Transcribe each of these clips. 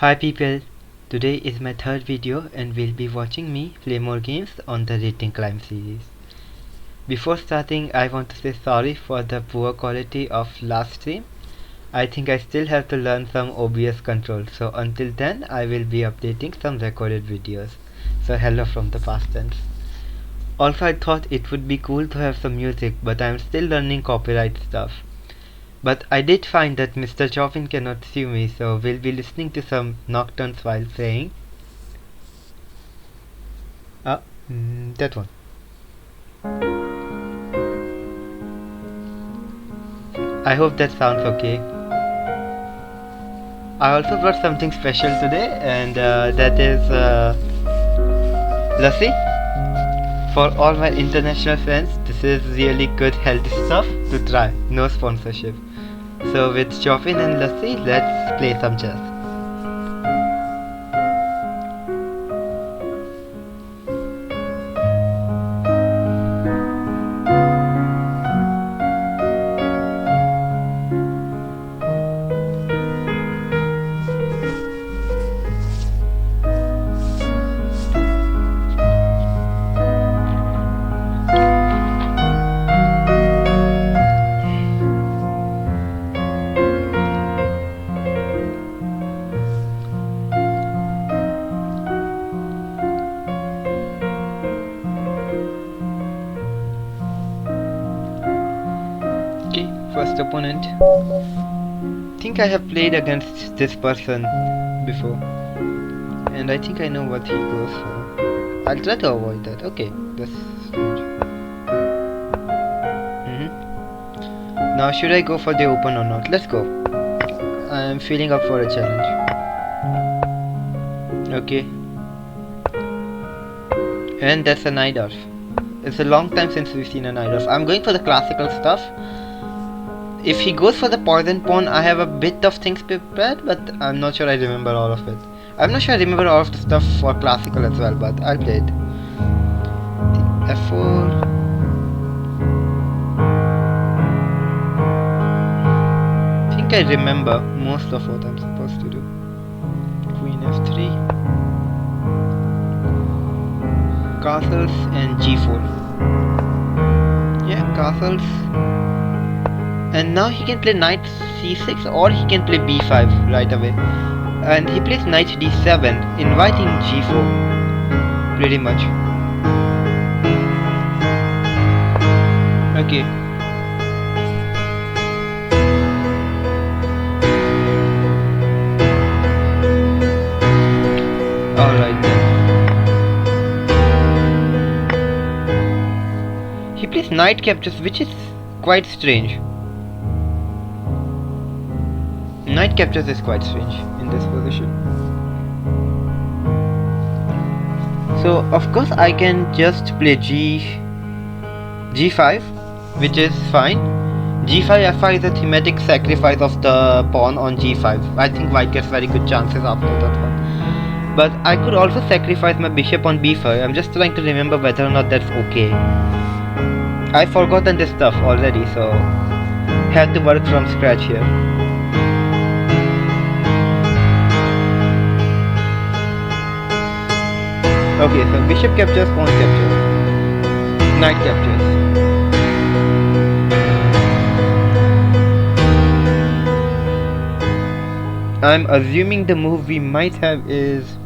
Hi people, today is my third video and we'll be watching me play more games on the Rating Climb series. Before starting, I want to say sorry for the poor quality of last stream. I think I still have to learn some OBS control, so until then I will be updating some recorded videos. So hello from the past tense. Also, I thought it would be cool to have some music, but I'm still learning copyright stuff. But I did find that Mr. Chopin cannot sue me, so we'll be listening to some nocturnes while playing. That one. I hope that sounds okay. I also brought something special today, and that is lassi. For all my international friends, this is really good healthy stuff to try. No sponsorship. So with Chopin and lassi, let's play some chess. First opponent. Think I have played against this person before, and I think I know what he goes for. I'll try to avoid that. Okay, that's strange. Now should I go for the open or not? Let's go. I'm feeling up for a challenge. Okay. And that's a Najdorf. It's a long time since we've seen a Najdorf. I'm going for the classical stuff. If he goes for the poison pawn, I have a bit of things prepared, but I'm not sure I remember all of it. I'm not sure I remember all of the stuff for classical as well, but I'll play it. F4. I think I remember most of what I'm supposed to do. Queen F3. Castles and G4. Yeah, castles. And now he can play knight c6 or he can play b5 right away. And he plays knight d7, inviting g4. Pretty much. Okay. Alright then. He plays knight captures, which is quite strange. Knight captures is quite strange in this position. So of course I can just play g5, which is fine. g5 f5 is a thematic sacrifice of the pawn on g5. I think white gets very good chances after that one. But I could also sacrifice my bishop on b5. I'm just trying to remember whether or not that's okay. I've forgotten this stuff already, so had to work from scratch here. Okay, so bishop captures, pawn captures, knight captures. I'm assuming the move we might have is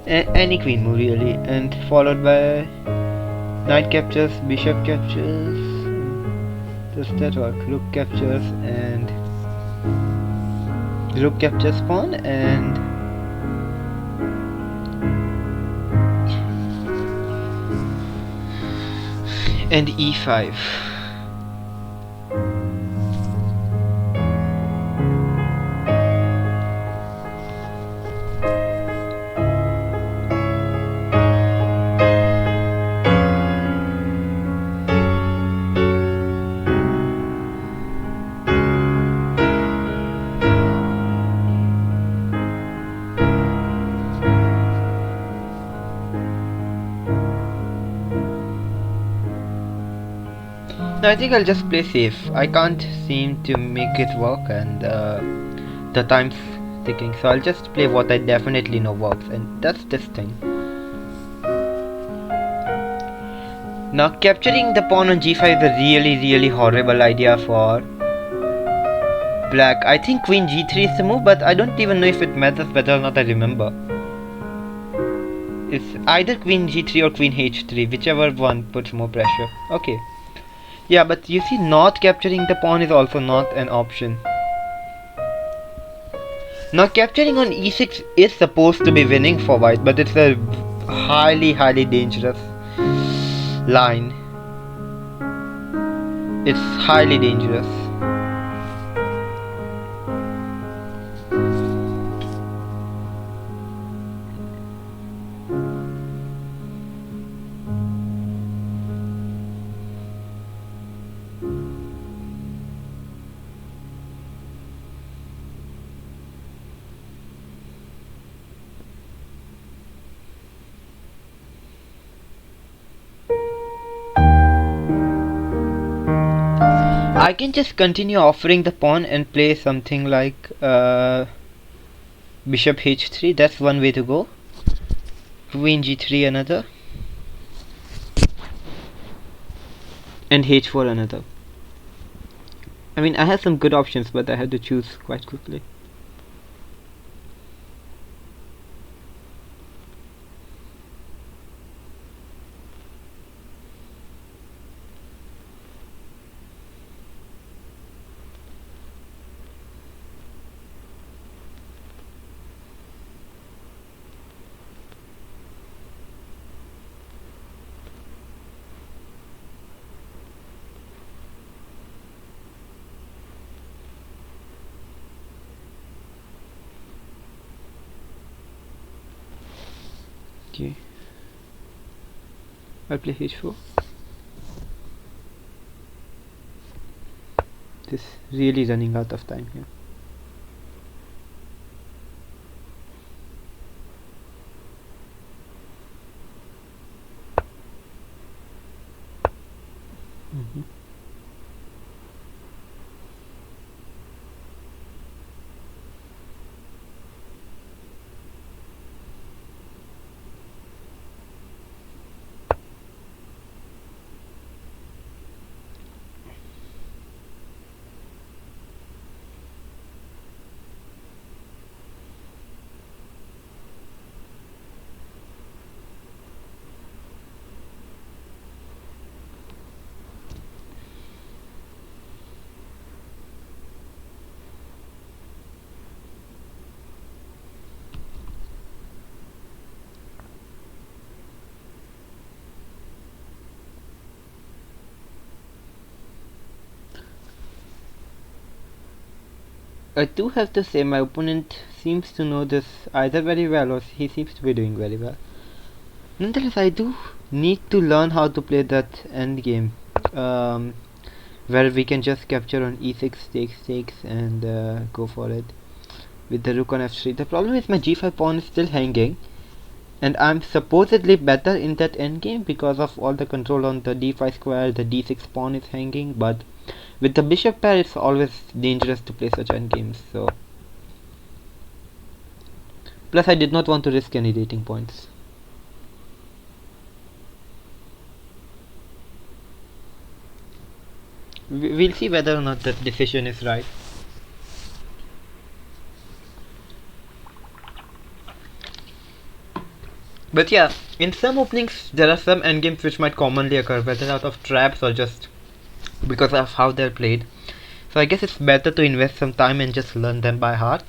any queen move really, and followed by knight captures, bishop captures. Does that work? Rook captures and rook captures pawn and e5. No, I think I'll just play safe. I can't seem to make it work, and the time's ticking. So I'll just play what I definitely know works, and that's this thing. Now capturing the pawn on g5 is a really horrible idea for black. I think queen g3 is the move, but I don't even know if it matters whether or not I remember. It's either queen g3 or queen h3, whichever one puts more pressure. Okay. Yeah, but you see, not capturing the pawn is also not an option. Now capturing on e6 is supposed to be winning for white, but it's a highly dangerous line. It's highly dangerous. I can just continue offering the pawn and play something like bishop h3. That's one way to go. Queen g3 another, and h4 another. I mean, I have some good options, but I had to choose quite quickly. Okay, I'll play h4. This really running out of time here. I do have to say my opponent seems to know this either very well or he seems to be doing very well. Nonetheless, I do need to learn how to play that endgame, where we can just capture on e6, takes, and go for it with the rook on f3. The problem is my g5 pawn is still hanging, and I'm supposedly better in that endgame because of all the control on the d5 square. The d6 pawn is hanging, but with the bishop pair it's always dangerous to play such endgames. So plus I did not want to risk any dating points. We'll see whether or not that decision is right. But yeah, in some openings there are some endgames which might commonly occur, whether out of traps or just because of how they're played. So I guess it's better to invest some time and just learn them by heart.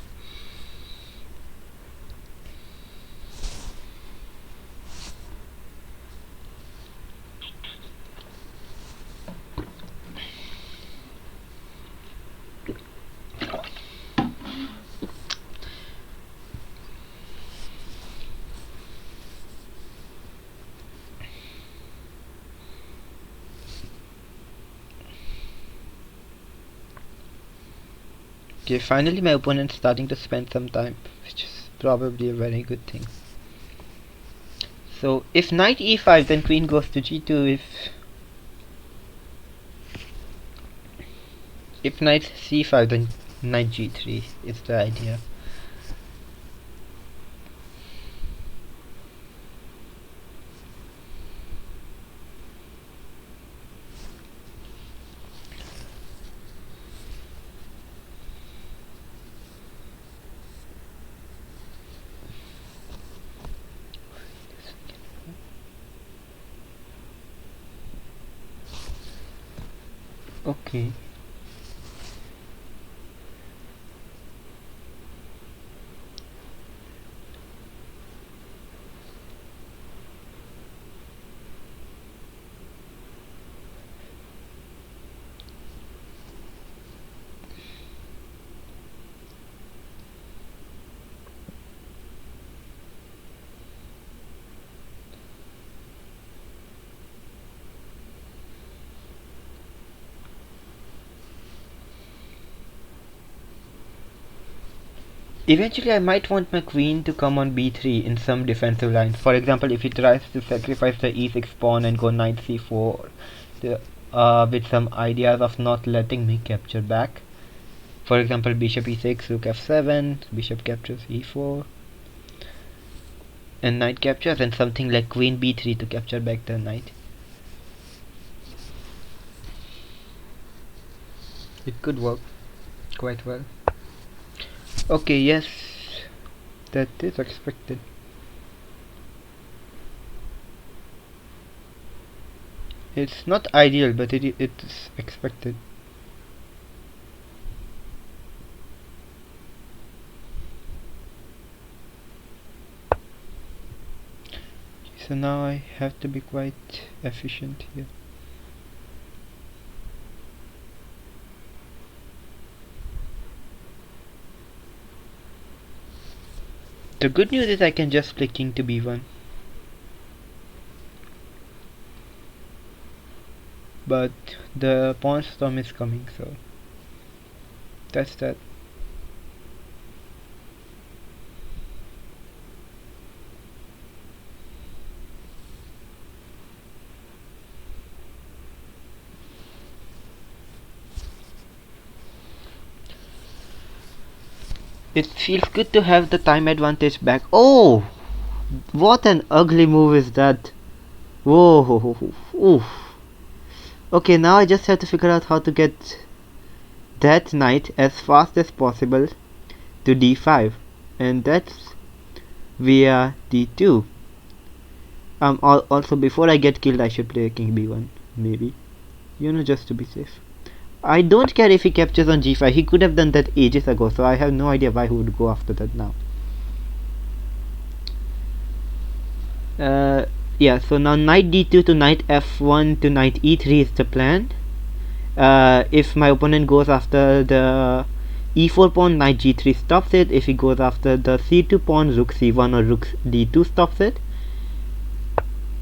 Okay, finally my opponent's starting to spend some time, which is probably a very good thing. So if knight e5, then queen goes to g2. If If knight c5, then knight g3 is the idea. Okay. Eventually I might want my queen to come on b3 in some defensive lines. For example, if he tries to sacrifice the e6 pawn and go knight c4, with some ideas of not letting me capture back. For example, bishop e6, rook f7, bishop captures e4, and knight captures, and something like queen b3 to capture back the knight. It could work quite well. Okay, yes, that is expected. It's not ideal, but it's expected. So now I have to be quite efficient here. The good news is I can just play king to b1. But the pawn storm is coming, so that's that. It feels good to have the time advantage back. Oh! What an ugly move is that! Whoa! Oof! Okay, now I just have to figure out how to get that knight as fast as possible to d5, and that's via d2. Also before I get killed I should play king b1, maybe, just to be safe. I don't care if he captures on g5, he could have done that ages ago, so I have no idea why he would go after that now. Yeah, so now knight d2 to knight f1 to knight e3 is the plan. If my opponent goes after the e4 pawn, knight g3 stops it. If he goes after the c2 pawn, rook c1 or rook d2 stops it.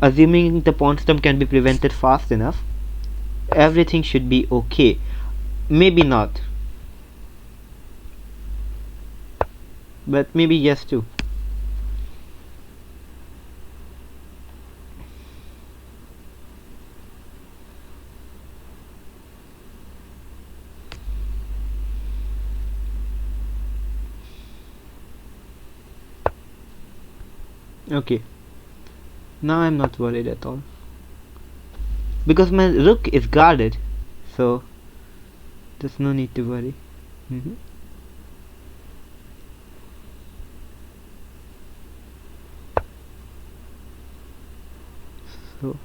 Assuming the pawn storm can be prevented fast enough, everything should be okay. Maybe not, but maybe yes too. Okay, now I'm not worried at all because my rook is guarded, so there's no need to worry. So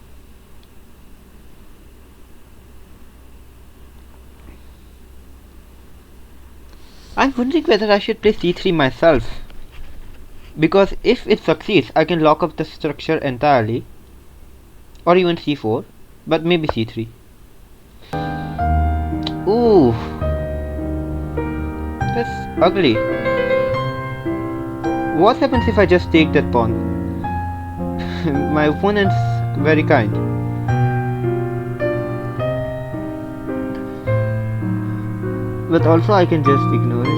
I'm wondering whether I should play c3 myself, because if it succeeds I can lock up the structure entirely, or even c4, but maybe c3. Ooh, that's ugly. What happens if I just take that pawn? My opponent's very kind. But also I can just ignore it.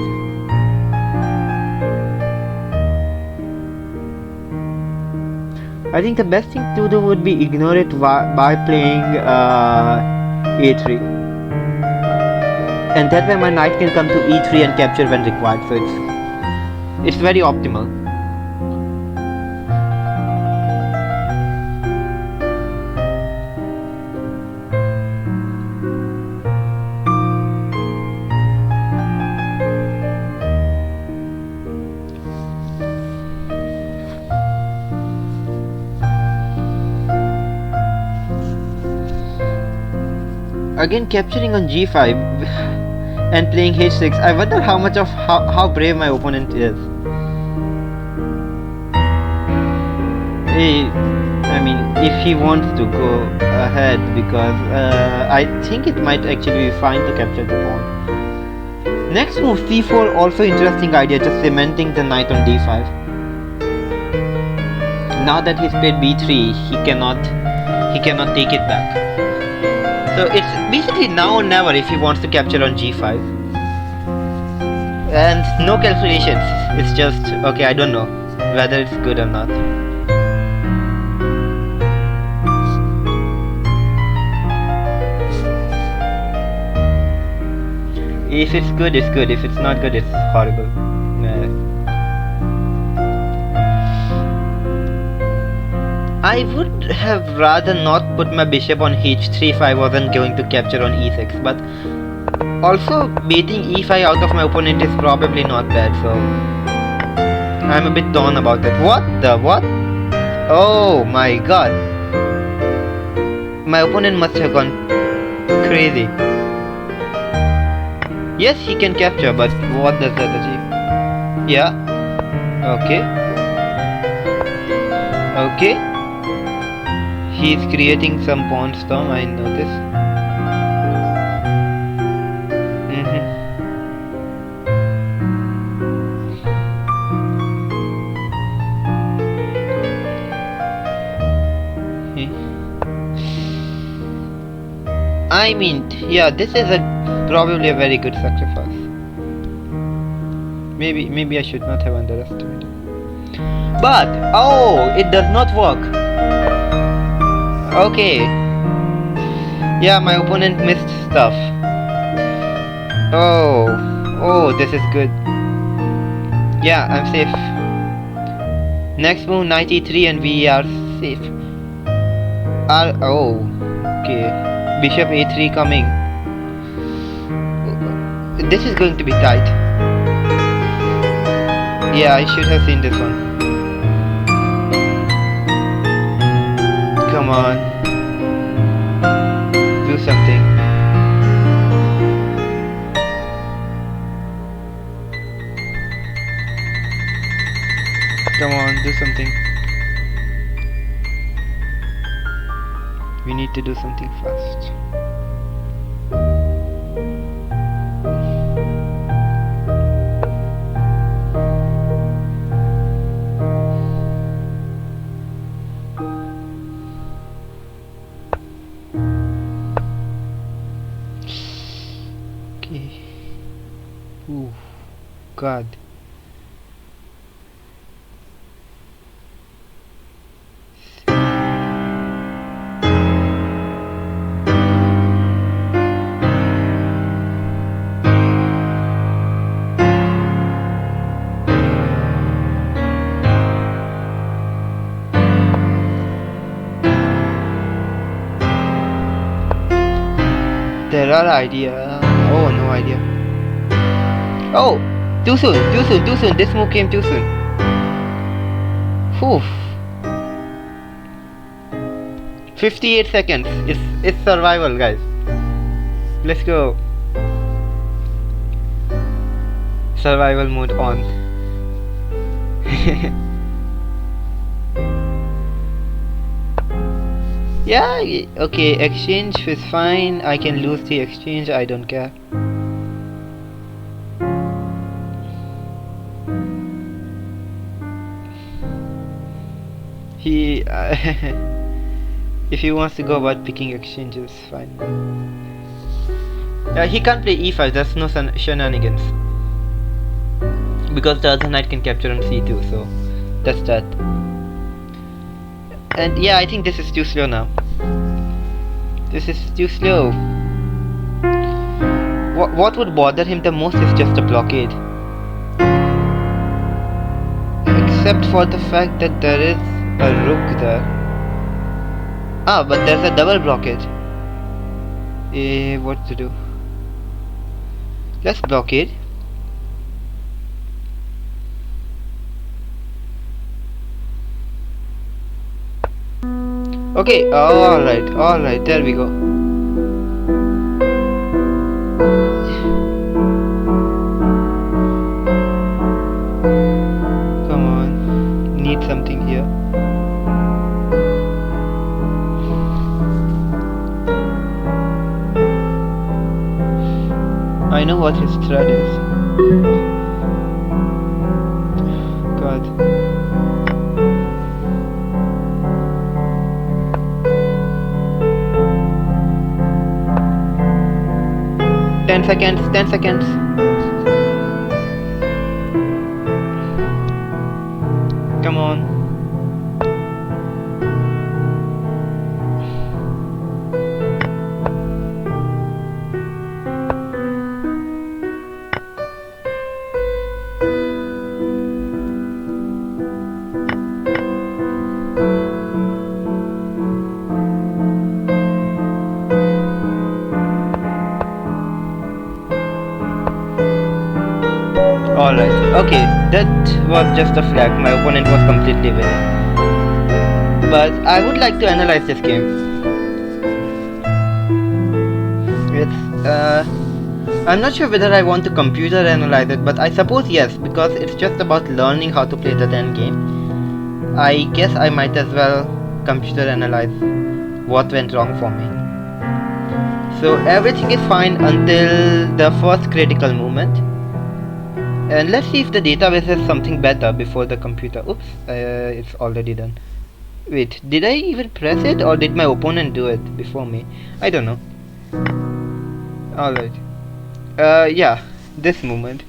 I think the best thing to do would be ignore it by playing a3. and that way my knight can come to e3 and capture when required. So it's very optimal. Again, capturing on g5 and playing h6. I wonder how brave my opponent is. I mean, if he wants to go ahead, because I think it might actually be fine to capture the pawn. Next move, c4, also interesting idea, just cementing the knight on d5. Now that he's played b3, he cannot take it back. So it's basically now or never if he wants to capture on g5. And no calculations, it's just, okay, I don't know whether it's good or not. If it's good, it's good. If it's not good, it's horrible. I would have rather not put my bishop on h3 if I wasn't going to capture on e6, but also beating e5 out of my opponent is probably not bad, so I'm a bit torn about that. What? Oh my god. My opponent must have gone crazy. Yes, he can capture, but what does that achieve? Yeah. Okay. He's creating some pawn storm, I notice. I mean, yeah, this is probably a very good sacrifice. Maybe I should not have underestimated. But oh, it does not work. Okay. Yeah, my opponent missed stuff. Oh, this is good. Yeah, I'm safe. Next move, knight e3 and we are safe. Okay. Bishop a3 coming. This is going to be tight. Yeah, I should have seen this one. Come on. Do something. Come on, do something. We need to do something fast. Okay. Ooh, God. There are ideas. Oh, no idea. Oh, too soon. This move came too soon. Whew. 58 seconds. It's survival, guys. Let's go. Survival mode on. Yeah, okay, exchange is fine. I can lose the exchange, I don't care. He if he wants to go about picking exchanges, fine. He can't play e5, that's no shenanigans, because the other knight can capture on c2, so that's that. And yeah, I think this is too slow now. This is too slow. What would bother him the most is just a blockade. Except for the fact that there is a rook there. Ah, but there's a double blockade. What to do? Let's blockade. Okay, alright, there we go. Come on, need something here. I know what his threat is. God. Ten seconds. Come on. Alright, okay, that was just a flag. My opponent was completely winning. But I would like to analyze this game. I'm not sure whether I want to computer analyze it, but I suppose yes, because it's just about learning how to play the then game. I guess I might as well computer analyze what went wrong for me. So everything is fine until the first critical movement. And let's see if the database has something better before the computer. Oops, it's already done. Wait, did I even press it or did my opponent do it before me? I don't know. Alright. Yeah, this movement.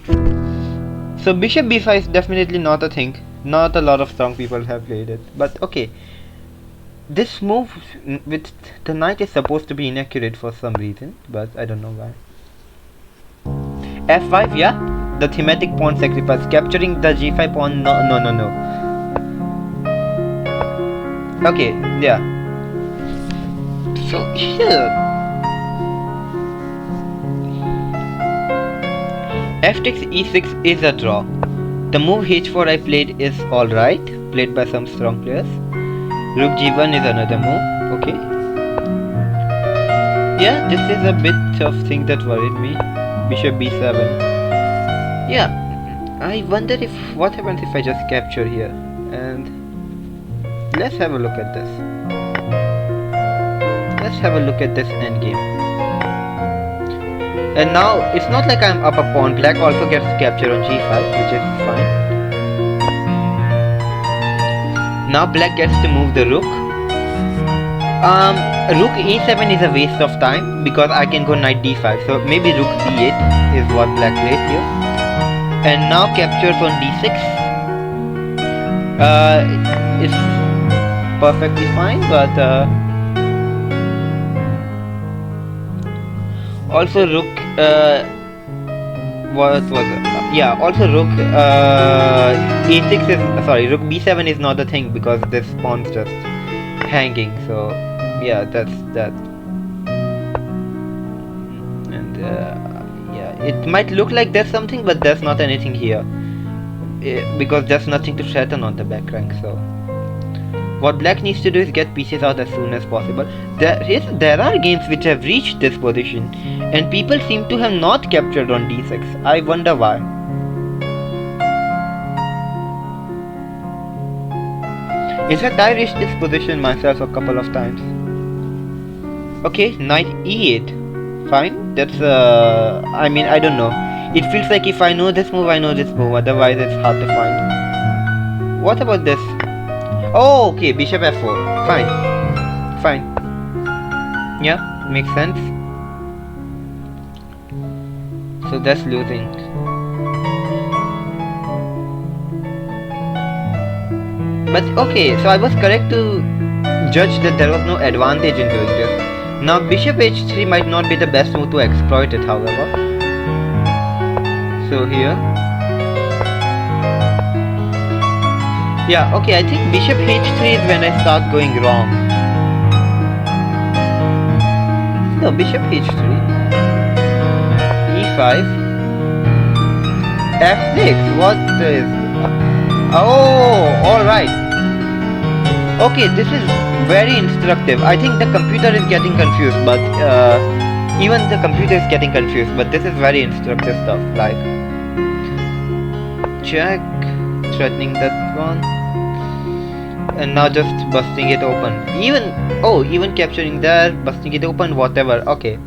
So bishop b5 is definitely not a thing. Not a lot of strong people have played it. But okay. This move with the knight is supposed to be inaccurate for some reason. But I don't know why. f5, yeah? The thematic pawn sacrifice, capturing the g5 pawn. No. Okay, yeah. So here, f takes e6 is a draw. The move h4 I played is alright, played by some strong players. Rook g1 is another move. Okay. Yeah, this is a bit of thing that worried me. Bishop b7. Yeah, I wonder if what happens if I just capture here. And let's have a look at this. Let's have a look at this endgame. And now it's not like I'm up a pawn. Black also gets captured on g5, which is fine. Now black gets to move the rook. Rook e7 is a waste of time because I can go knight d5. So maybe rook d8 is what black plays here. And now captures on d6. It's perfectly fine, but also rook. What was it? Yeah, also rook e6 is rook b7 is not a thing because this pawn's just hanging. So yeah, that's that. And yeah, it might look like there's something, but there's not anything here because there's nothing to threaten on the back rank. So what black needs to do is get pieces out as soon as possible. There are games which have reached this position and people seem to have not captured on d6. I wonder why. In fact, I reached this position myself a couple of times. Okay, knight e8. Fine, that's I mean, I don't know. It feels like if I know this move, I know this move. Otherwise, it's hard to find. What about this? Oh, okay, bishop f4. Fine. Yeah, makes sense. So that's losing. But okay, so I was correct to judge that there was no advantage in doing this. Now bishop h3 might not be the best move to exploit it, however. So here. Yeah, okay, I think bishop h3 is when I start going wrong. No, bishop h3. e5. f6. What is... Oh, alright. Okay, this is very instructive. I think the computer is getting confused, but even the computer is getting confused, but this is very instructive stuff. Like, check, threatening that one, and now just busting it open. Even capturing that, busting it open, whatever. Okay.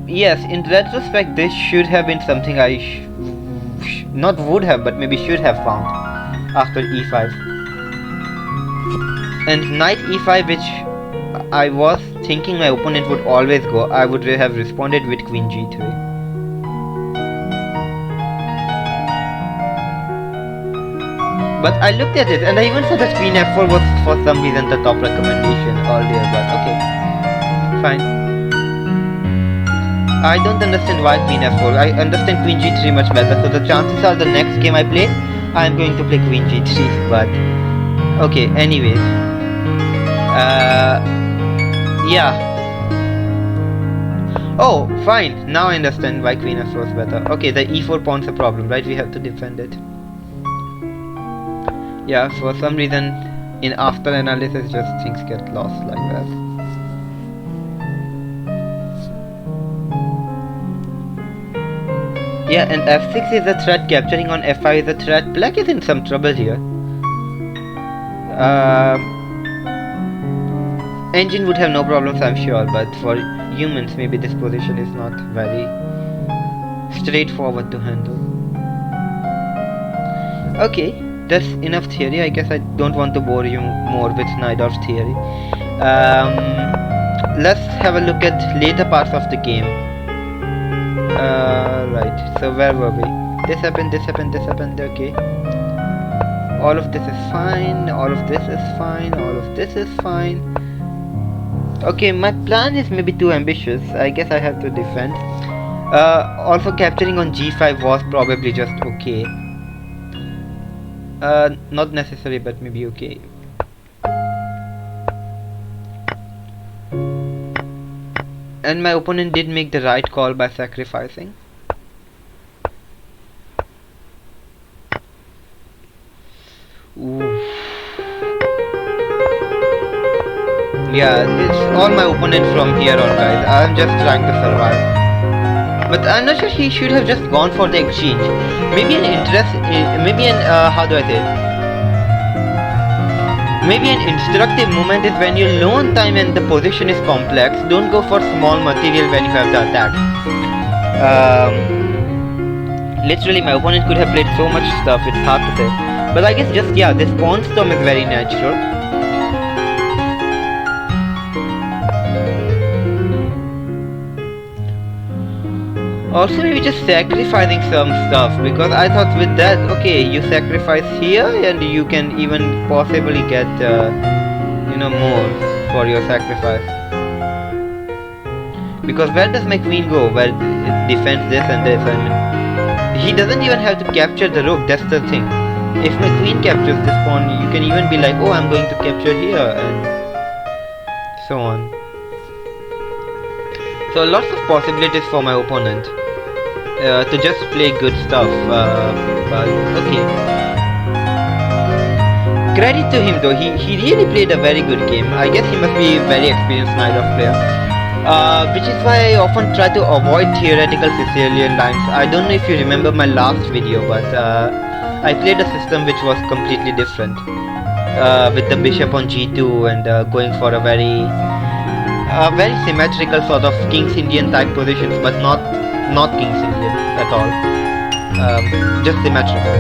Yes, in retrospect, this should have been something I not would have, but maybe should have found after e5. And knight e5, which I was thinking my opponent would always go, I would have responded with queen g3. But I looked at it and I even saw that queen f4 was for some reason the top recommendation earlier, but okay, fine. I don't understand why queen f4. I understand queen g3 much better, so the chances are the next game I play, I am going to play queen g3, but okay, anyways. Yeah. Oh, fine. Now I understand why queen f4 is better. Okay, the e4 pawn's a problem, right? We have to defend it. Yeah, for some reason, in after analysis, just things get lost like that. Yeah, and f6 is a threat, capturing on f5 is a threat. Black is in some trouble here. Engine would have no problems, I'm sure, but for humans, maybe this position is not very straightforward to handle. Okay, that's enough theory. I guess I don't want to bore you more with Najdorf's theory. Let's have a look at later parts of the game. Right, so where were we? This happened, okay. All of this is fine, all of this is fine, all of this is fine. Okay, my plan is maybe too ambitious. I guess I have to defend. Also capturing on g5 was probably just okay. Not necessary, but maybe okay. And my opponent did make the right call by sacrificing. Ooh. Yeah, it's all my opponent from here on, guys. I'm just trying to survive. But I'm not sure he should have just gone for the exchange. Maybe how do I say it? Maybe an instructive movement is when you're low on time and the position is complex. Don't go for small material when you have the attack. Literally, my opponent could have played so much stuff, it's hard to say. But I guess just, yeah, this pawn storm is very natural. Also, maybe just sacrificing some stuff, because I thought with that, okay, you sacrifice here and you can even possibly get, more for your sacrifice. Because where does my queen go? Well, it defends this and this. I mean, he doesn't even have to capture the rook, that's the thing. If my queen captures this pawn, you can even be like, oh, I'm going to capture here, and so on. So lots of possibilities for my opponent to just play good stuff, but okay. Credit to him though, he really played a very good game. I guess he must be a very experienced Najdorf player. Which is why I often try to avoid theoretical Sicilian lines. I don't know if you remember my last video, but I played a system which was completely different, with the bishop on g2 and going for a very symmetrical sort of King's Indian type positions, but not King's Indian at all, just symmetrical.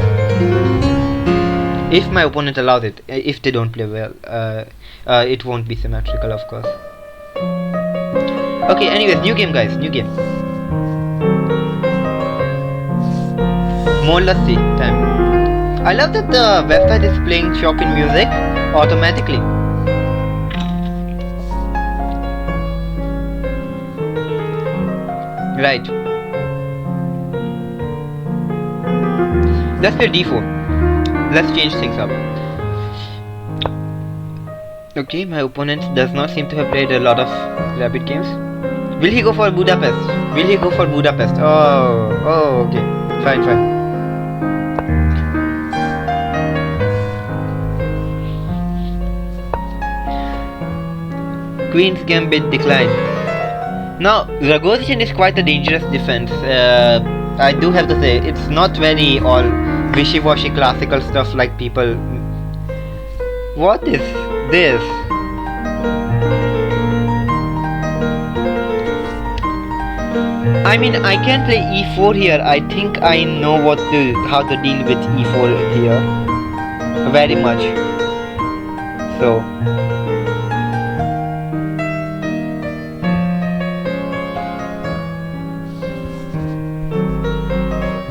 If my opponent allows it, if they don't play well, it won't be symmetrical, of course. Okay, anyways, new game, guys, new game. More Lassi time. I love that the website is playing Chopin music automatically. Right. Let's play d4. Let's change things up. Okay, my opponent does not seem to have played a lot of rapid games. Will he go for Budapest? Will he go for Budapest? Oh, okay. Fine. Queen's Gambit declined. Now, Rogozin is quite a dangerous defense. I do have to say, it's not very all wishy-washy classical stuff like people. What is this? I mean, I can play e4 here. I think I know how to deal with e4 here. Very much. So.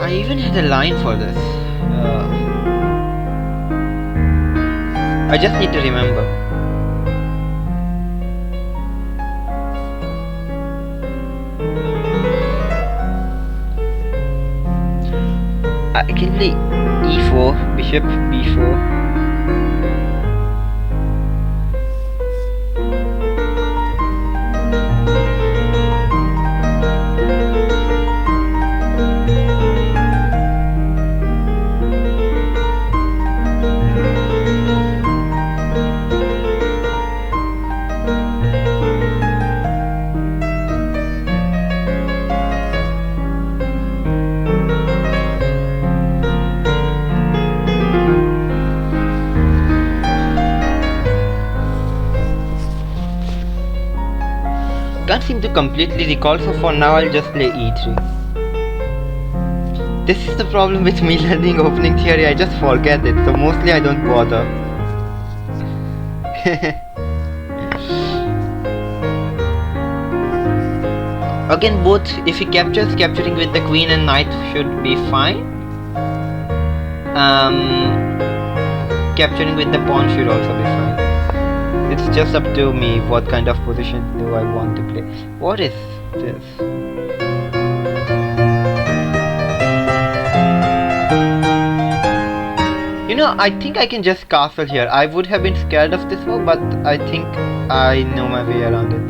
I even had a line for this. I just need to remember. I can play e4, bishop b4. Can't seem to completely recall, so for now I'll just play e3. This is the problem with me learning opening theory, I just forget it, so mostly I don't bother. Again, both, if he captures, capturing with the queen and knight should be fine. Capturing with the pawn should also be fine. It's just up to me what kind of position do I want to play. What is this? You know, I think I can just castle here. I would have been scared of this move, but I think I know my way around it.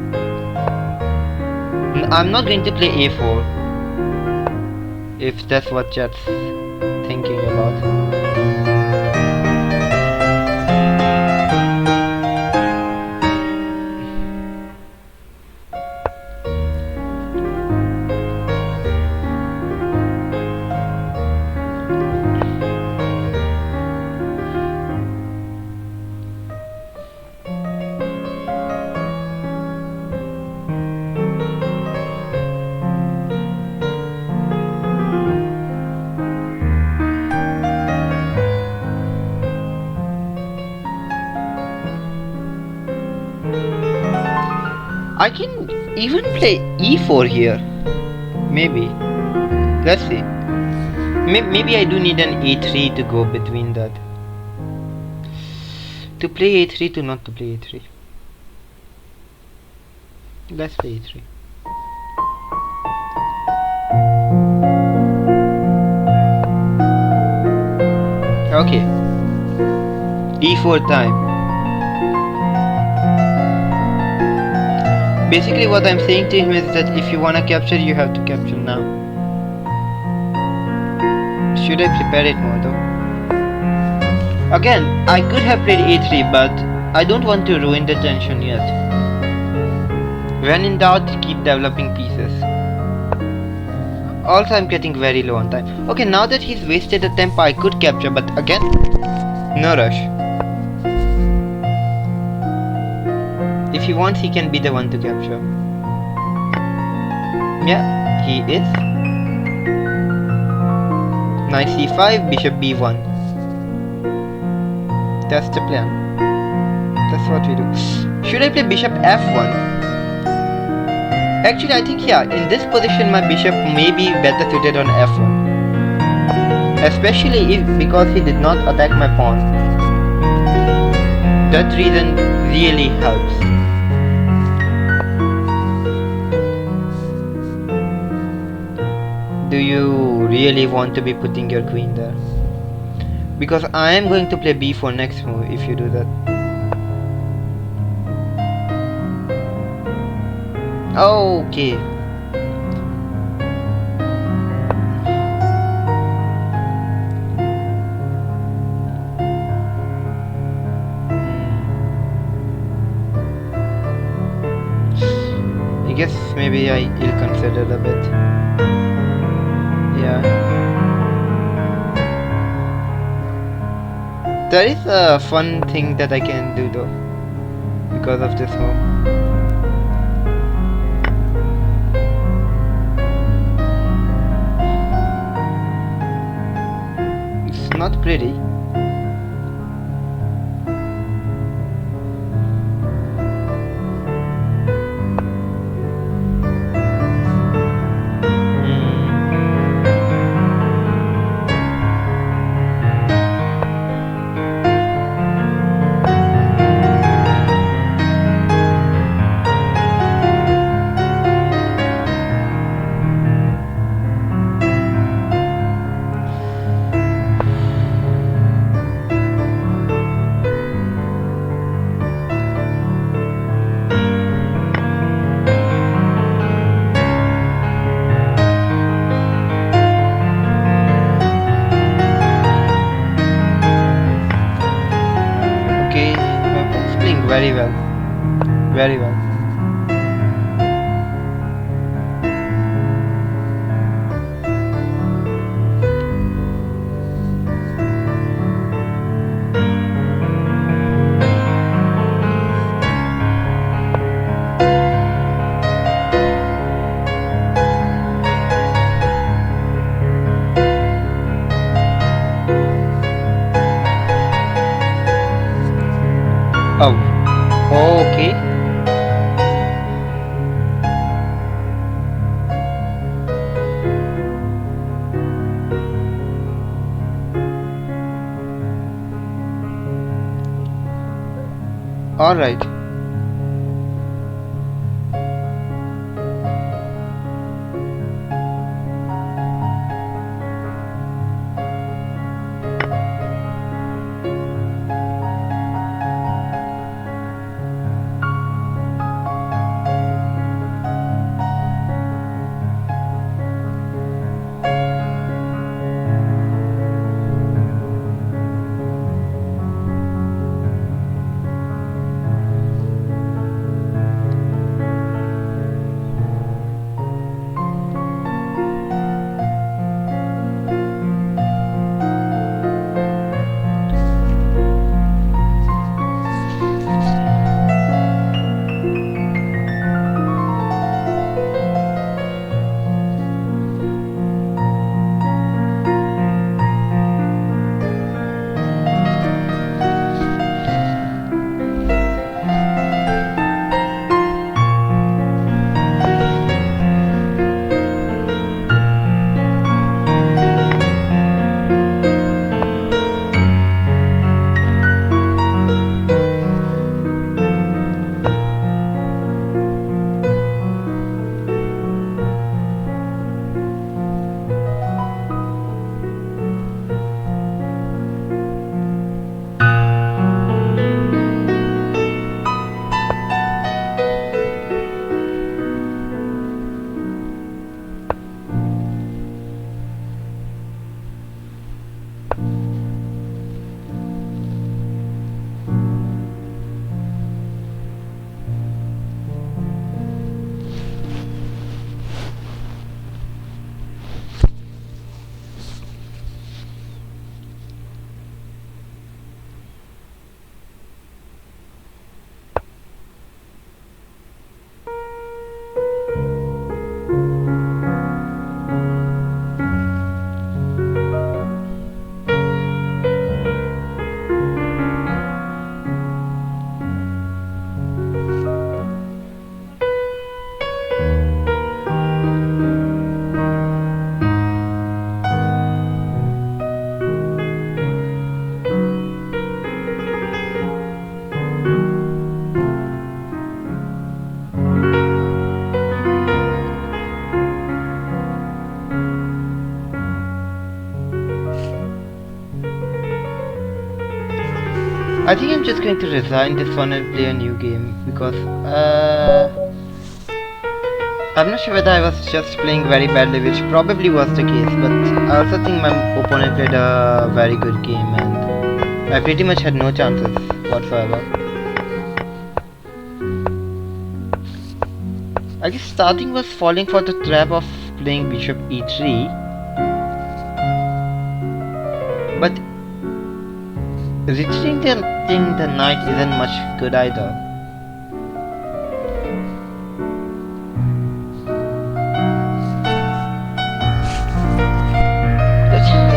I'm not going to play a4, if that's what chat's thinking about. I can even play e4 here. Maybe. Let's see. Maybe I do need an a3 to go between that. To play a3 to not to play a3. Let's play a3. Okay. e4 time. Basically what I'm saying to him is that if you wanna capture, you have to capture now. Should I prepare it more though? Again, I could have played a3, but I don't want to ruin the tension yet. When in doubt, keep developing pieces. Also, I'm getting very low on time. Okay, now that he's wasted a tempo, I could capture, but again, no rush. If he wants, he can be the one to capture. Yeah, he is. Knight c5, bishop b1. That's the plan. That's what we do. Should I play bishop f1? Actually, I think yeah, in this position my bishop may be better suited on f1. Especially because he did not attack my pawn. That reason really helps. Do you really want to be putting your queen there? Because I am going to play b4 next move if you do that. Okay. I guess maybe I will consider a bit. Yeah. There is a fun thing that I can do though because of this move. It's not pretty. Very well. Very well. Oh. Okay. All right. I think I'm just going to resign this one and play a new game because I'm not sure whether I was just playing very badly, which probably was the case, but I also think my opponent played a very good game and I pretty much had no chances whatsoever. I guess starting was falling for the trap of playing bishop e3, but retreating the knight isn't much good either.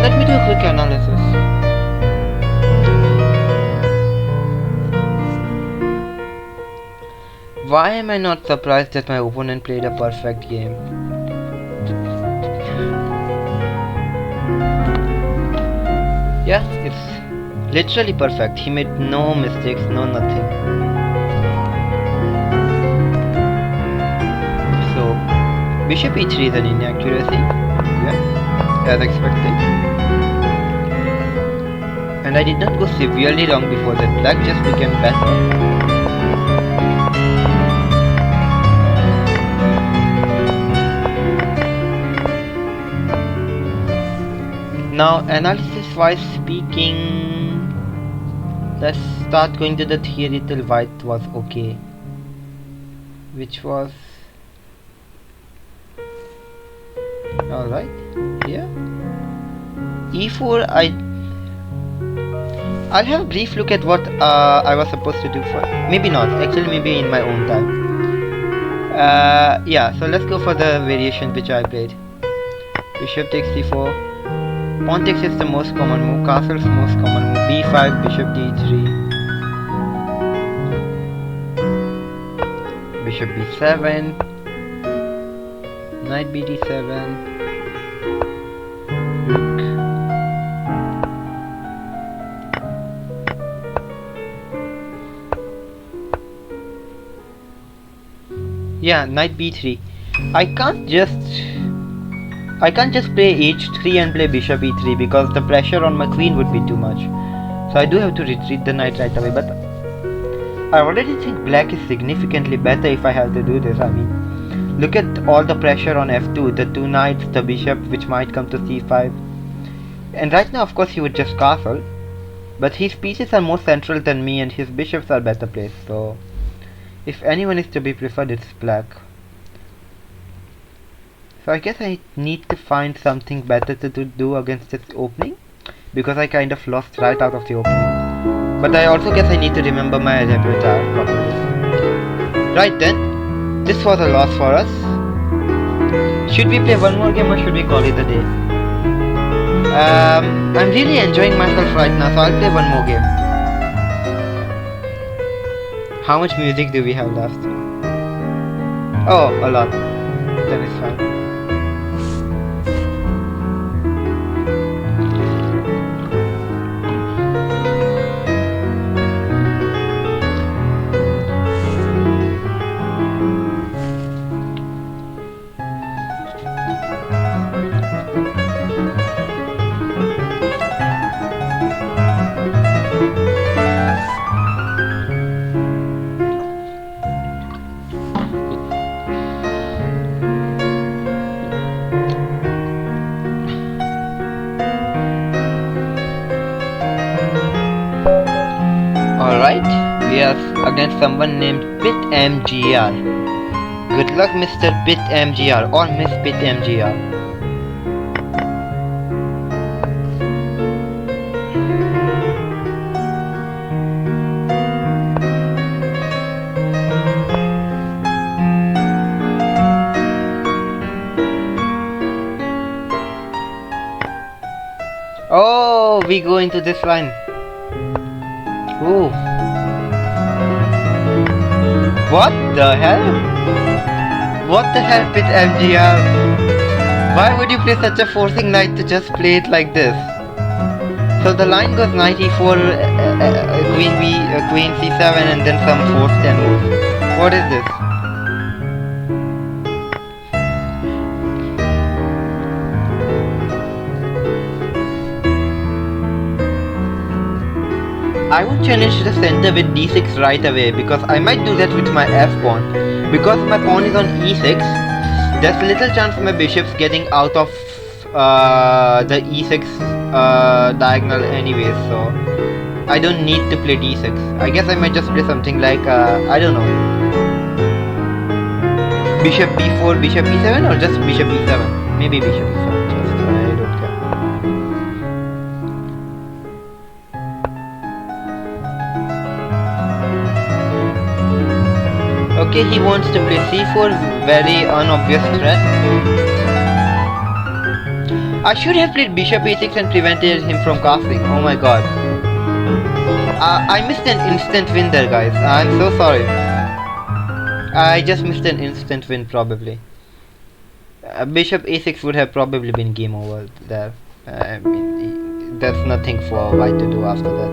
Let me do a quick analysis. Why am I not surprised that my opponent played a perfect game? Yeah, it's literally perfect. He made no mistakes, no nothing. So, bishop e3 is an inaccuracy. Yeah, as expected. And I did not go severely wrong before that. Black just became better. Now, analysis wise speaking, let's start going to the theory till white was okay, which was alright. Yeah, e4. I'll have a brief look at what I was supposed to do for. Maybe not. Actually, maybe in my own time. Yeah. So let's go for the variation which I played. Bishop takes c4. Pawn takes is the most common move, castle's most common move, b5, bishop d3, bishop b7, knight bd7, rook, yeah, knight b3. I can't just play h3 and play bishop e3 because the pressure on my queen would be too much. So I do have to retreat the knight right away, but I already think black is significantly better if I have to do this. I mean, look at all the pressure on f2, the two knights, the bishop which might come to c5. And right now of course he would just castle, but his pieces are more central than me and his bishops are better placed, so if anyone is to be preferred, it's black. So I guess I need to find something better to do against this opening, because I kind of lost right out of the opening. But I also guess I need to remember my repertoire properly. Right then, this was a loss for us. Should we play one more game or should we call it a day? I'm really enjoying myself right now, so I'll play one more game. How much music do we have left? Oh, a lot. Then it's fine. We are against someone named BitMGR. Good luck, Mr. BitMGR or Miss BitMGR. Oh, we go into this line. Ooh. What the hell? What the hell, BitMGR? Why would you play such a forcing knight to just play it like this? So the line goes knight e4, queen c7, and then some forced 10 moves. What is this? I would challenge the center with d6 right away because I might do that with my f pawn. Because my pawn is on e6, there's little chance my bishop's getting out of the e6 diagonal anyways, so I don't need to play d6. I guess I might just play something like, I don't know, bishop b4, bishop e7, or just bishop e7. Maybe bishop e7, just, I don't care. Okay, he wants to play c4, very unobvious threat. I should have played bishop a6 and prevented him from castling. Oh my god. I missed an instant win there, guys. I'm so sorry. I just missed an instant win probably. Bishop a6 would have probably been game over there. I mean, there's nothing for white to do after that.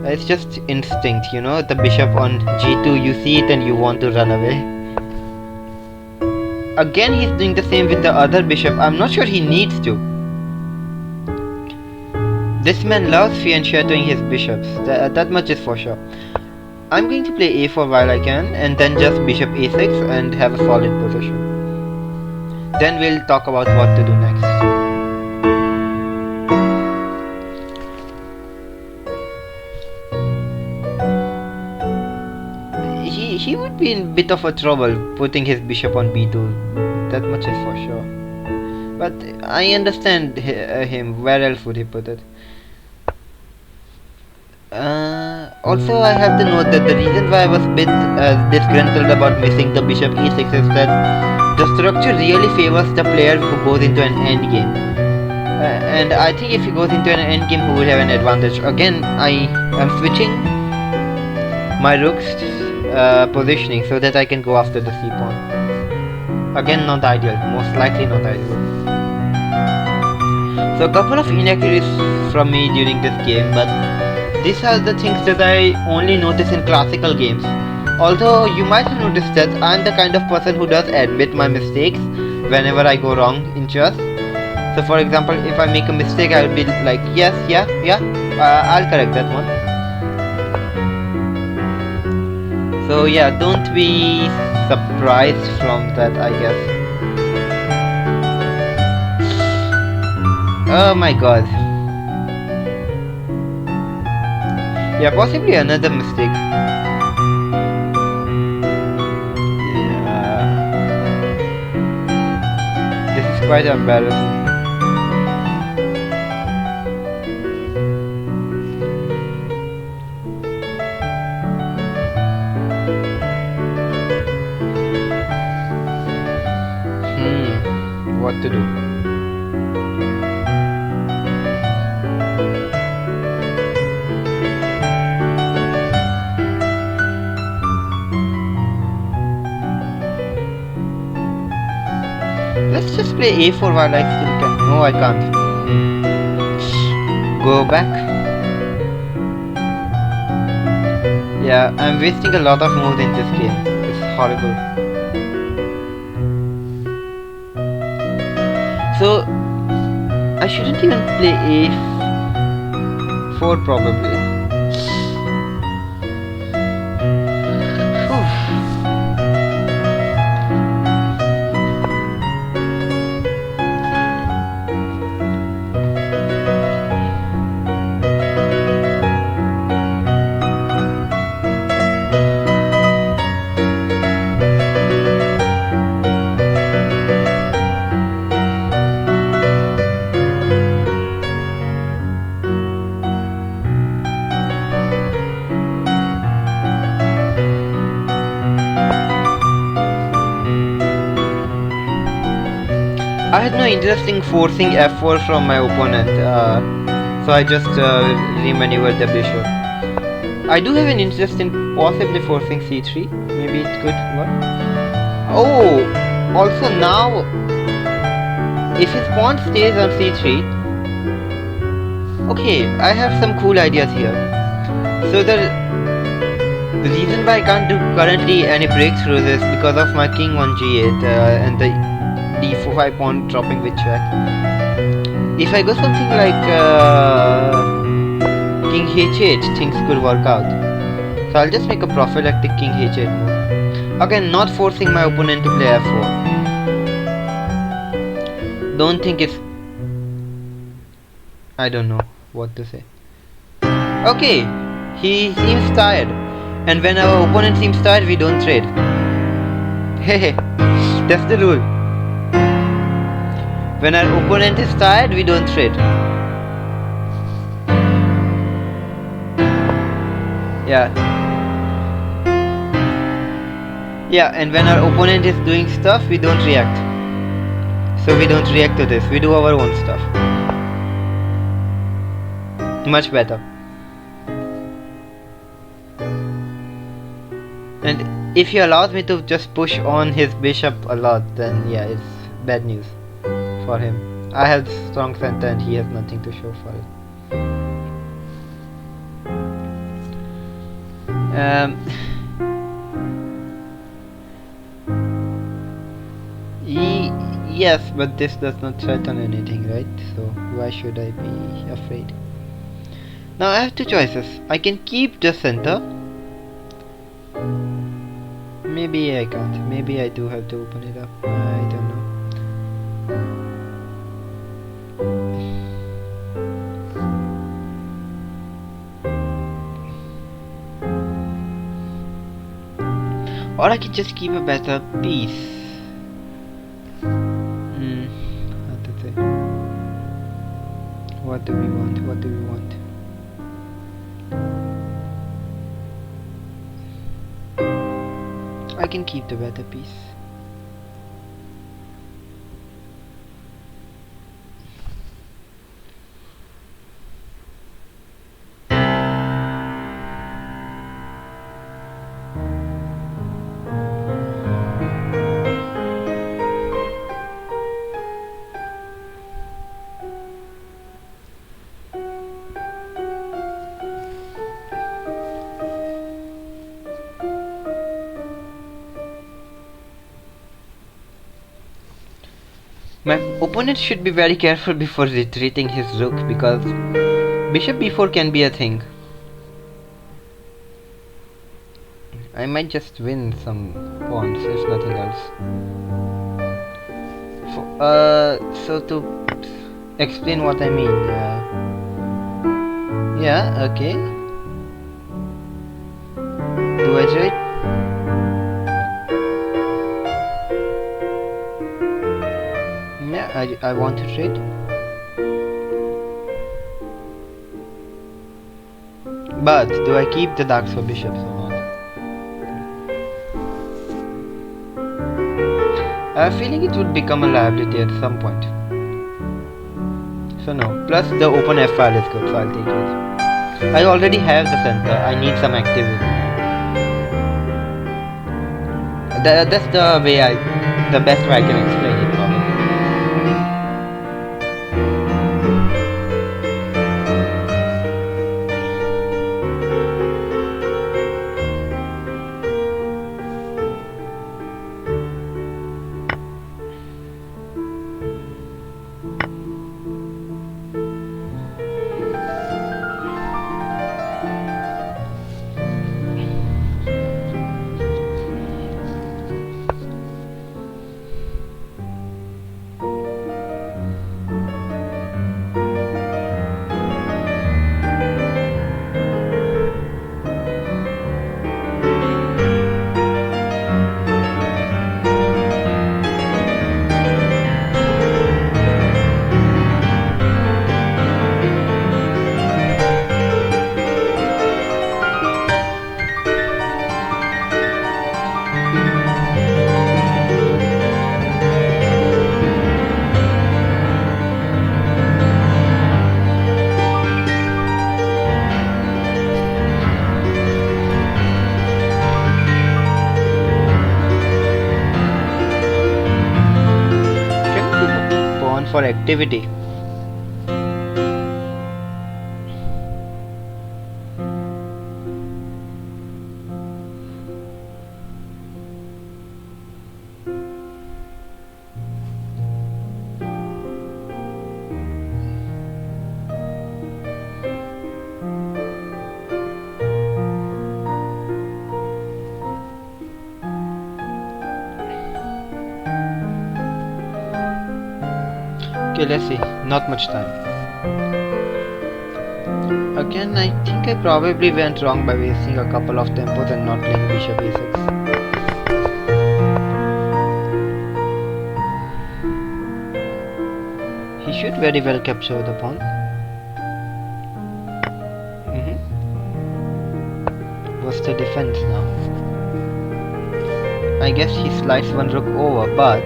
It's just instinct, you know, the bishop on g2, you see it and you want to run away. Again, he's doing the same with the other bishop. I'm not sure he needs to. This man loves fianchettoing his bishops, that much is for sure. I'm going to play a4 while I can, and then just bishop a6 and have a solid position. Then we'll talk about what to do next. He would be in a bit of a trouble putting his bishop on b2, that much is for sure. But I understand him, where else would he put it? Also, I have to note that the reason why I was a bit disgruntled about missing the bishop e6 is that the structure really favors the player who goes into an endgame. And I think if he goes into an endgame, he will have an advantage. Again, I am switching my rook's positioning so that I can go after the c pawn. Again, not ideal, most likely not ideal. So a couple of inaccuracies from me during this game, but these are the things that I only notice in classical games. Although you might have noticed that I'm the kind of person who does admit my mistakes whenever I go wrong in chess. So for example, if I make a mistake, I'll be like, yes, yeah, I'll correct that one. So yeah, don't be surprised from that, I guess. Oh my god. Yeah, possibly another mistake. Yeah. This is quite embarrassing. What to do? Let's just play a4 while I still can. No, I can't. Go back. Yeah, I'm wasting a lot of moves in this game. It's horrible. So I shouldn't even play a4 probably. I had no interest in forcing f4 from my opponent, so I just remaneuvered the bishop. I do have an interest in possibly forcing c3, maybe it could work. Oh, also now, if his pawn stays on c3, okay, I have some cool ideas here. So the reason why I can't do currently any breakthroughs is because of my king on g8 and the d5 pawn dropping with check. If I go something like king h8, things could work out. So I'll just make a prophylactic king h8 move. Again, not forcing my opponent to play f4. Don't think it's... I don't know what to say. Okay, he seems tired. And when our opponent seems tired, we don't trade. Hey, that's the rule. When our opponent is tired, we don't trade. Yeah. Yeah, and when our opponent is doing stuff, we don't react. So we don't react to this, we do our own stuff. Much better. And if he allows me to just push on his bishop a lot, then yeah, it's bad news for him. I have strong center and he has nothing to show for it. Yes, but this does not threaten anything, right? So why should I be afraid? Now I have two choices. I can keep the center. Maybe I can't. Maybe I do have to open it up. I don't know. Or I can just keep a better piece. How to say? What do we want? What do we want? I can keep the better piece. My opponent should be very careful before retreating his rook, because bishop b4 can be a thing. I might just win some pawns if nothing else. So to explain what I mean, yeah, okay. Do I trade? Yeah, I want to trade. But do I keep the darks for bishops or not? I have a feeling it would become a liability at some point. So no. Plus the open f file is good, so I'll take it. I already have the center. I need some activity. That's the way the best way I can explain it probably. For activity. Okay, let's see. Not much time. Again, I think I probably went wrong by wasting a couple of tempos and not playing bishop a6. He should very well capture the pawn. What's the defense now? I guess he slides one rook over, but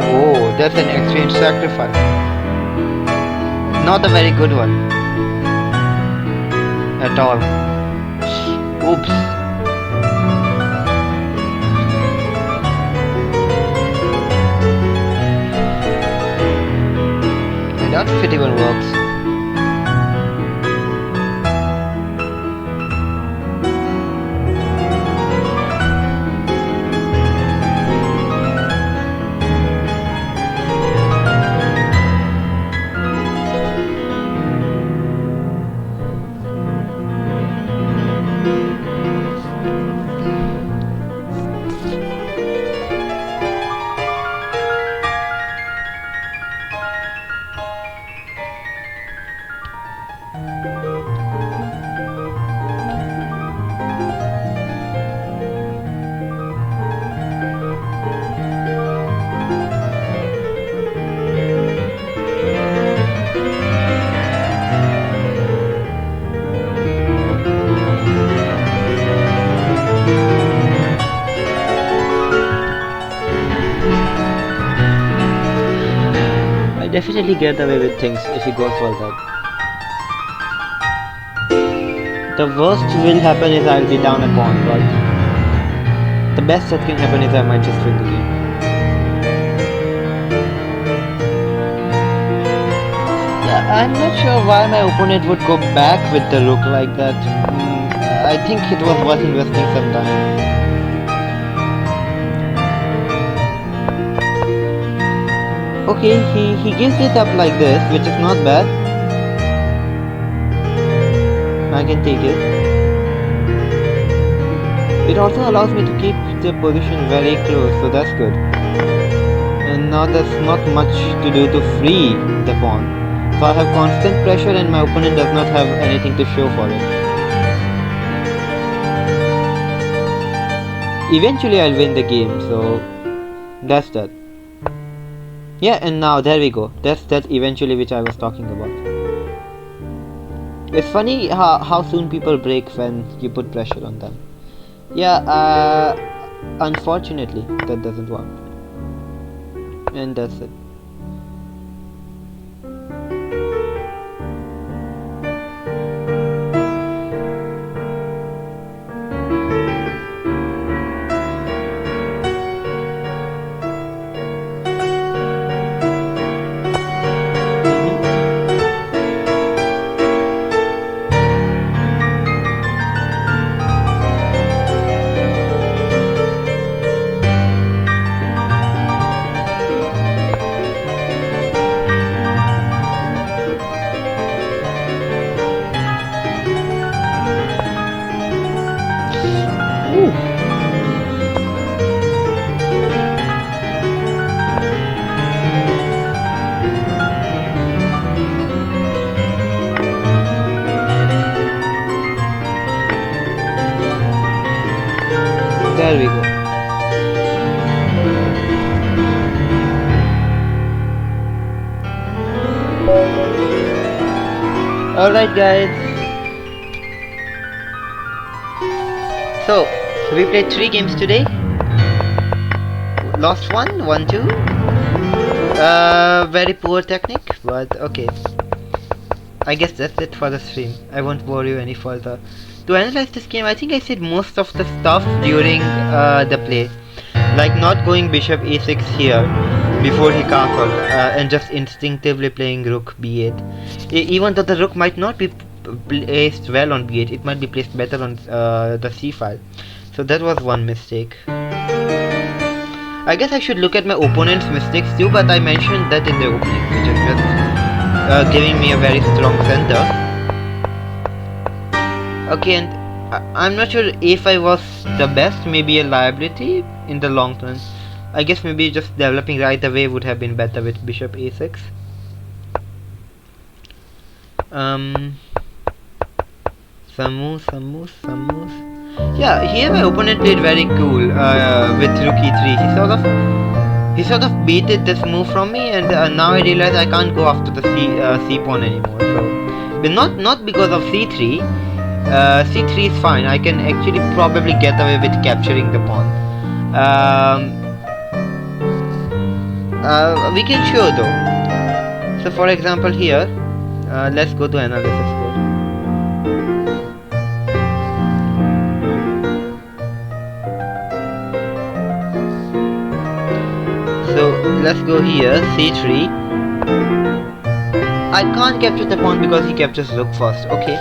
whoa, that's an exchange sacrifice. Not a very good one. At all. Oops. I doubt if it even works. Definitely get away with things if he goes for that. The worst will happen is I'll be down a pawn, but the best that can happen is I might just win the game. Yeah, I'm not sure why my opponent would go back with the rook like that. I think it was worth investing some time. Okay, he gives it up like this, which is not bad. I can take it. It also allows me to keep the position very close, so that's good. And now there's not much to do to free the pawn. So I have constant pressure and my opponent does not have anything to show for it. Eventually I'll win the game, so that's that. Yeah, and now there we go. That's that eventually which I was talking about. It's funny how soon people break when you put pressure on them. Yeah, unfortunately that doesn't work. And that's it. There we go. Alright guys, so we played 3 games today. Lost one, 1-2. Very poor technique, but okay. I guess that's it for the stream. I won't bore you any further. To analyze this game, I think I said most of the stuff during the play. Like not going bishop a6 here before he castled and just instinctively playing rook b8. Even though the rook might not be placed well on b8, it might be placed better on the c file. So that was one mistake. I guess I should look at my opponent's mistakes too, but I mentioned that in the opening, which is just giving me a very strong center. Okay, and I'm not sure if I was the best, maybe a liability in the long run. I guess maybe just developing right away would have been better with bishop a6. Some moves. Yeah, here my opponent played very cool with rook e3. He sort of baited this move from me, and now I realize I can't go after the c pawn anymore. So, but not because of c3. C3 is fine. I can actually probably get away with capturing the pawn. We can show though. So for example here, let's go to analysis mode. So let's go here, c3. I can't capture the pawn because he captures rook first. Okay.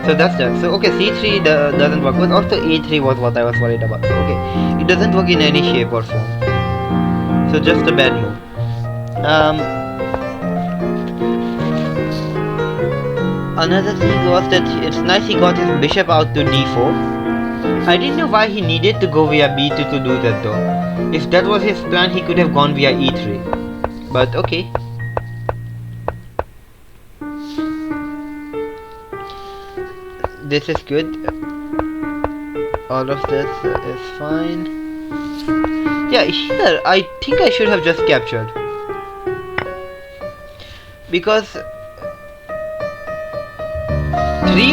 So that's that. So okay, c3 doesn't work, but also a3 was what I was worried about. So, okay, it doesn't work in any shape or form. So just a bad move. Another thing was that it's nice he got his bishop out to d4. I didn't know why he needed to go via b2 to do that though. If that was his plan, he could have gone via e3. But okay. This is good. All of this is fine. Yeah, here I think I should have just captured, because 3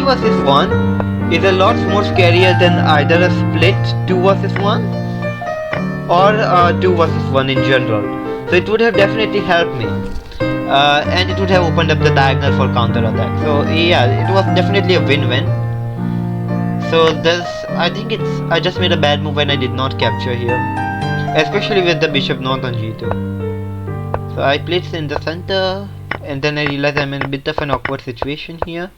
versus 1 is a lot more scarier than either a split 2 versus 1 or 2 versus 1 in general. So it would have definitely helped me. And it would have opened up the diagonal for counter attack. So yeah, it was definitely a win-win. So I think I just made a bad move when I did not capture here, especially with the bishop not on g2. So I placed in the center, and then I realized I'm in a bit of an awkward situation here.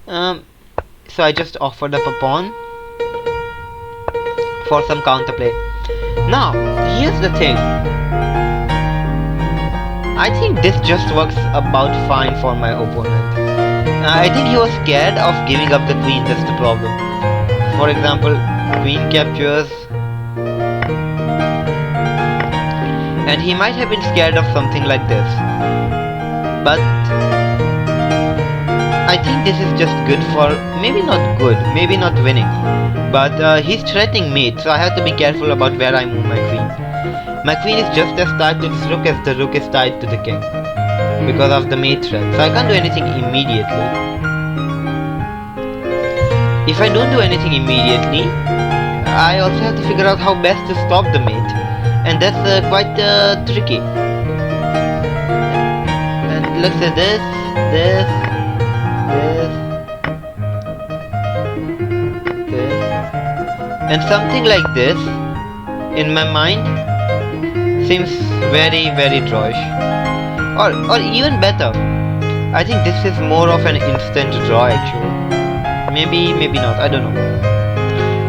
So I just offered up a pawn for some counterplay. Now here's the thing. I think this just works about fine for my opponent. I think he was scared of giving up the queen, that's the problem. For example, queen captures, and he might have been scared of something like this. But I think this is just good for, maybe not good, maybe not winning, but he's threatening mate, so I have to be careful about where I move my queen. My queen is just as tied to this rook as the rook is tied to the king, because of the mate threat, so I can't do anything immediately. If I don't do anything immediately, I also have to figure out how best to stop the mate, and that's quite tricky. And let's say this, and something like this, in my mind, seems very, very drawish. Or even better, I think this is more of an instant draw actually. Maybe not, I don't know.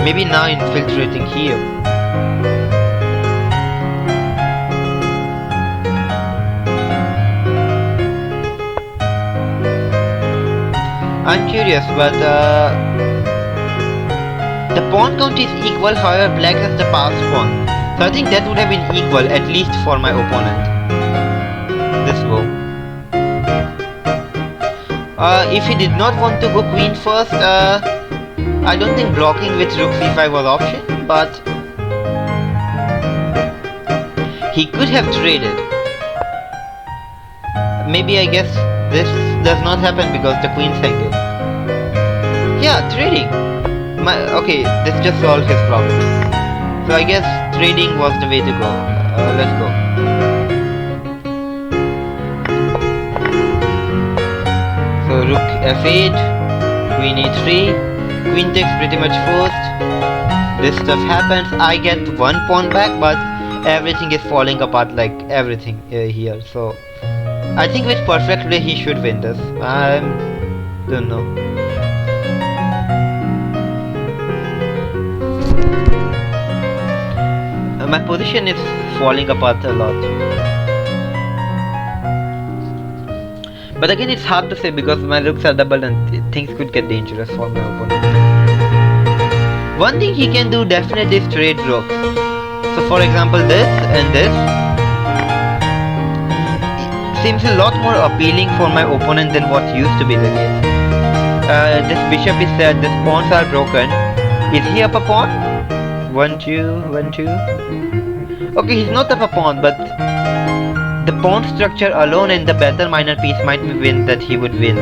Maybe now infiltrating here. I'm curious, but the pawn count is equal, however black has the passed pawn. So I think that would have been equal, at least for my opponent. This go. If he did not want to go queen first, I don't think blocking with rook c5 was option, but he could have traded. Maybe I guess this does not happen because the queen's hanging. Yeah, trading. Okay, this just solved his problem. So I guess trading was the way to go. Let's go. So rook f8, queen e3, queen takes pretty much first. This stuff happens. I get one pawn back, but everything is falling apart, like everything here. So I think with perfect play he should win this. I don't know. My position is falling apart a lot. But again, it's hard to say because my rooks are double and things could get dangerous for my opponent. One thing he can do definitely is trade rooks. So for example, this and this seems a lot more appealing for my opponent than what used to be the case. This bishop is dead, these pawns are broken. Is he up a pawn? 1, 2, 1, 2. Okay, he's not up a pawn, but the pawn structure alone and the better minor piece might win that he would win.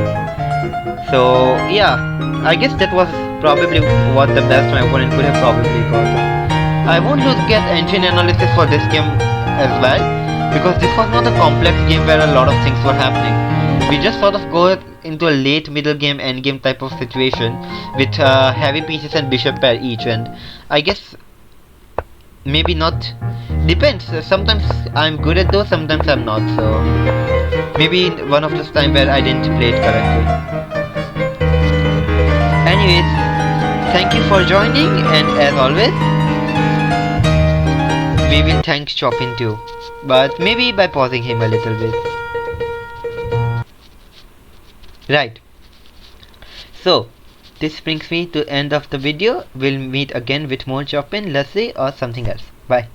So yeah, I guess that was probably what the best my opponent could have probably got. I won't look at engine analysis for this game as well, because this was not a complex game where a lot of things were happening. We just sort of go into a late middle game end game type of situation with heavy pieces and bishop pair each, and I guess maybe not, depends. Sometimes I'm good at those, sometimes I'm not, so maybe one of those times where I didn't play it correctly. Anyways, thank you for joining, and as always we will thank Chopin too, but maybe by pausing him a little bit. Right, so this brings me to end of the video. We'll meet again with more Chopin, let's say, or something else. Bye.